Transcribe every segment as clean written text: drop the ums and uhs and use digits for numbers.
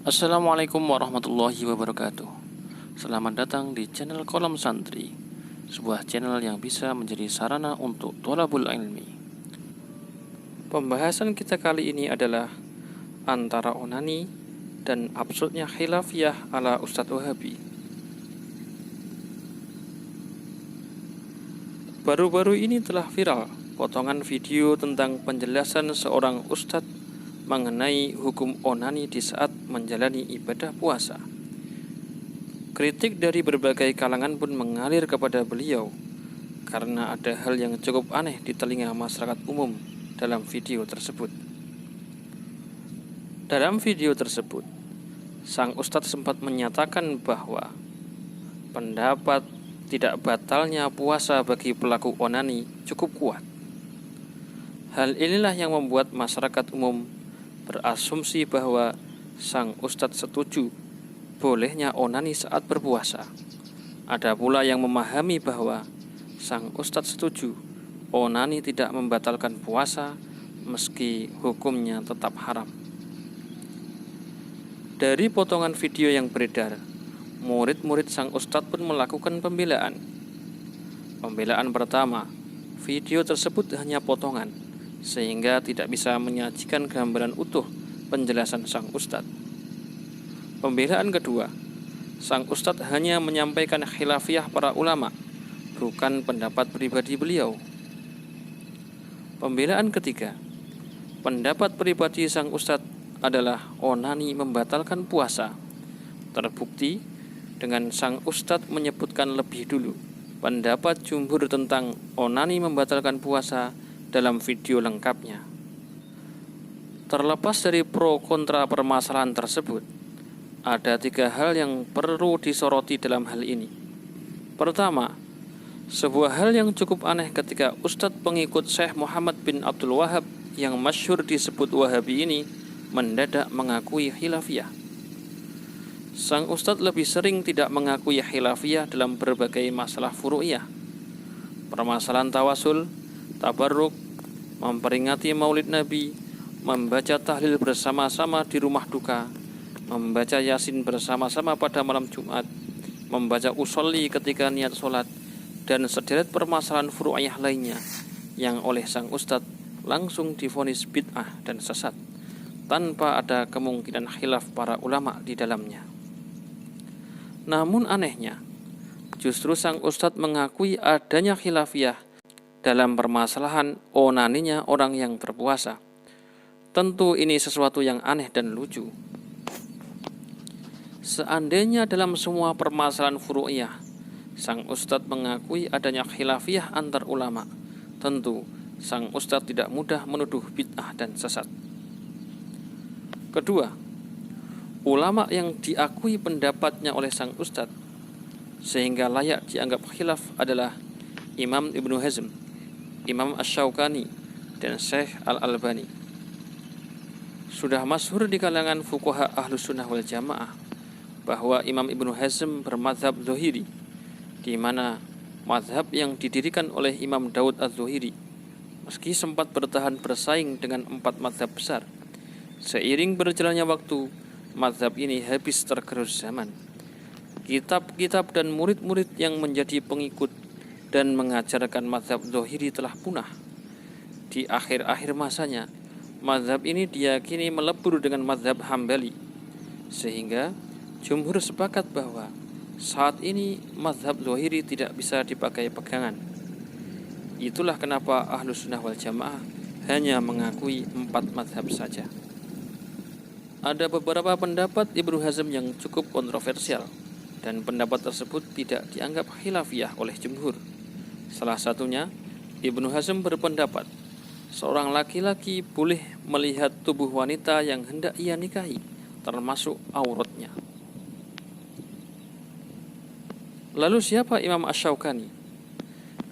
Assalamualaikum warahmatullahi wabarakatuh. Selamat datang di channel Kolom Santri, sebuah channel yang bisa menjadi sarana untuk thalabul ilmi. Pembahasan kita kali ini adalah antara onani dan absurdnya khilafiyah ala Ustadz Wahabi. Baru-baru ini telah viral potongan video tentang penjelasan seorang ustadz mengenai hukum onani di saat menjalani ibadah puasa. Kritik dari berbagai kalangan pun mengalir kepada beliau karena ada hal yang cukup aneh di telinga masyarakat umum dalam video tersebut. Dalam video tersebut, sang ustadz sempat menyatakan bahwa pendapat tidak batalnya puasa bagi pelaku onani cukup kuat. Hal inilah yang membuat masyarakat umum berasumsi bahwa sang ustadz setuju bolehnya onani saat berpuasa. Ada pula yang memahami bahwa sang ustadz setuju onani tidak membatalkan puasa meski hukumnya tetap haram. Dari potongan video yang beredar, murid-murid sang ustadz pun melakukan pembelaan. Pembelaan pertama, video tersebut hanya potongan, sehingga tidak bisa menyajikan gambaran utuh penjelasan sang ustadz. Pembelaan kedua, sang ustadz hanya menyampaikan khilafiyah para ulama, bukan pendapat pribadi beliau. Pembelaan ketiga, pendapat pribadi sang ustadz adalah onani membatalkan puasa. Terbukti dengan sang ustadz menyebutkan lebih dulu pendapat jumhur tentang onani membatalkan puasa dalam video lengkapnya. Terlepas dari pro kontra permasalahan tersebut, ada 3 hal yang perlu disoroti dalam hal ini. Pertama, sebuah hal yang cukup aneh ketika Ustadz pengikut Syekh Muhammad bin Abdul Wahab yang masyhur disebut Wahabi ini mendadak mengakui khilafiyah. Sang Ustadz lebih sering tidak mengakui khilafiyah dalam berbagai masalah furu'iyah, permasalahan tawasul, tabarruk, memperingati maulid Nabi, membaca tahlil bersama-sama di rumah duka, membaca yasin bersama-sama pada malam Jumat, membaca usolli ketika niat sholat, dan sederet permasalahan furu'iyah lainnya yang oleh sang ustadz langsung divonis bid'ah dan sesat tanpa ada kemungkinan khilaf para ulama di dalamnya. Namun anehnya, justru sang ustadz mengakui adanya khilafiyah dalam permasalahan onaninya orang yang berpuasa. Tentu ini sesuatu yang aneh dan lucu. Seandainya dalam semua permasalahan furu'iyah sang ustadz mengakui adanya khilafiyah antar ulama, tentu sang ustadz tidak mudah menuduh bid'ah dan sesat. Kedua, ulama yang diakui pendapatnya oleh sang ustadz sehingga layak dianggap khilaf adalah Imam Ibnu Hazm, Imam Asy-Syaukani, dan Syekh Al-Albani. Sudah masyhur di kalangan fuqaha Ahlus Sunnah wal Jamaah bahwa Imam Ibnu Hazm bermadzhab Dzahiri, di mana mazhab yang didirikan oleh Imam Daud Az-Zuhiri, meski sempat bertahan bersaing dengan 4 mazhab besar. Seiring berjalannya waktu, mazhab ini habis tergerus zaman. Kitab-kitab dan murid-murid yang menjadi pengikut dan mengajarkan mazhab Dzahiri telah punah. Di akhir-akhir masanya, mazhab ini diyakini melebur dengan mazhab Hambali, sehingga jumhur sepakat bahwa saat ini mazhab Dzahiri tidak bisa dipakai pegangan. Itulah kenapa Ahlus Sunnah wal Jamaah hanya mengakui 4 mazhab saja. Ada beberapa pendapat Ibnu Hazm yang cukup kontroversial, dan pendapat tersebut tidak dianggap khilafiyah oleh jumhur. Salah satunya, Ibnu Hazm berpendapat seorang laki-laki boleh melihat tubuh wanita yang hendak ia nikahi, termasuk auratnya. Lalu siapa Imam Asy-Syaukani?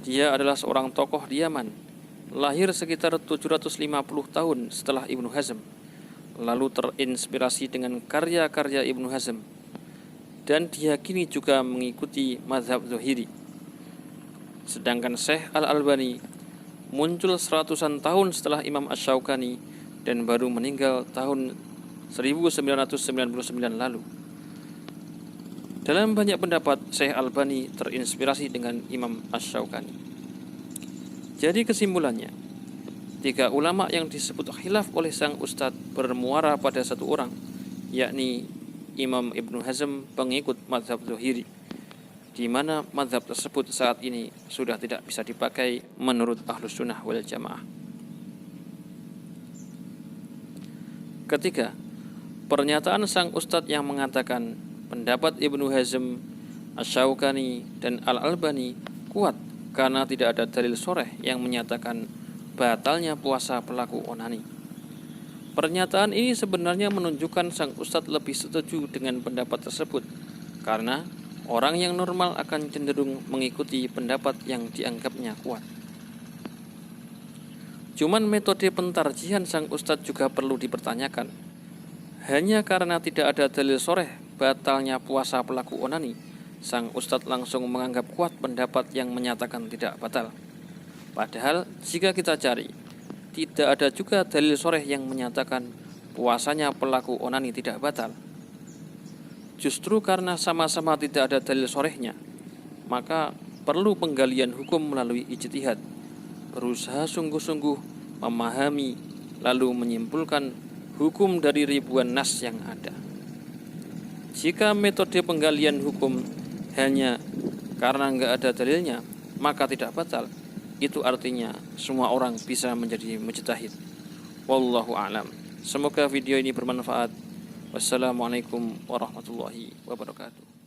Dia adalah seorang tokoh di Yaman, lahir sekitar 750 tahun setelah Ibnu Hazm, lalu terinspirasi dengan karya-karya Ibnu Hazm, dan diyakini juga mengikuti mazhab Dzahiri. Sedangkan Syekh Al-Albani muncul 100-an tahun setelah Imam Asy-Syaukani dan baru meninggal tahun 1999 lalu. Dalam banyak pendapat, Syekh Albani terinspirasi dengan Imam Asy-Syaukani. Jadi kesimpulannya, 3 ulama yang disebut khilaf oleh sang ustadz bermuara pada satu orang, yakni Imam Ibnu Hazm, pengikut mazhab Zahiri, di mana mazhab tersebut saat ini sudah tidak bisa dipakai menurut Ahlus Sunnah wal Jamaah. Ketiga, pernyataan sang ustadz yang mengatakan pendapat Ibnu Hazm, Asy-Syaukani, dan Al-Albani kuat karena tidak ada dalil sharih yang menyatakan batalnya puasa pelaku onani. Pernyataan ini sebenarnya menunjukkan sang ustadz lebih setuju dengan pendapat tersebut, karena orang yang normal akan cenderung mengikuti pendapat yang dianggapnya kuat. Cuman metode pentarjihan sang ustadz juga perlu dipertanyakan. Hanya karena tidak ada dalil sharih batalnya puasa pelaku onani, sang ustadz langsung menganggap kuat pendapat yang menyatakan tidak batal. Padahal jika kita cari, tidak ada juga dalil sharih yang menyatakan puasanya pelaku onani tidak batal. Justru karena sama-sama tidak ada dalil sharihnya, maka perlu penggalian hukum melalui ijtihad, berusaha sungguh-sungguh memahami lalu menyimpulkan hukum dari ribuan nas yang ada. Jika metode penggalian hukum hanya karena nggak ada dalilnya, maka tidak batal. Itu artinya semua orang bisa menjadi mujtahid. Wallahu a'lam. Semoga video ini bermanfaat. Wassalamualaikum warahmatullahi wabarakatuh.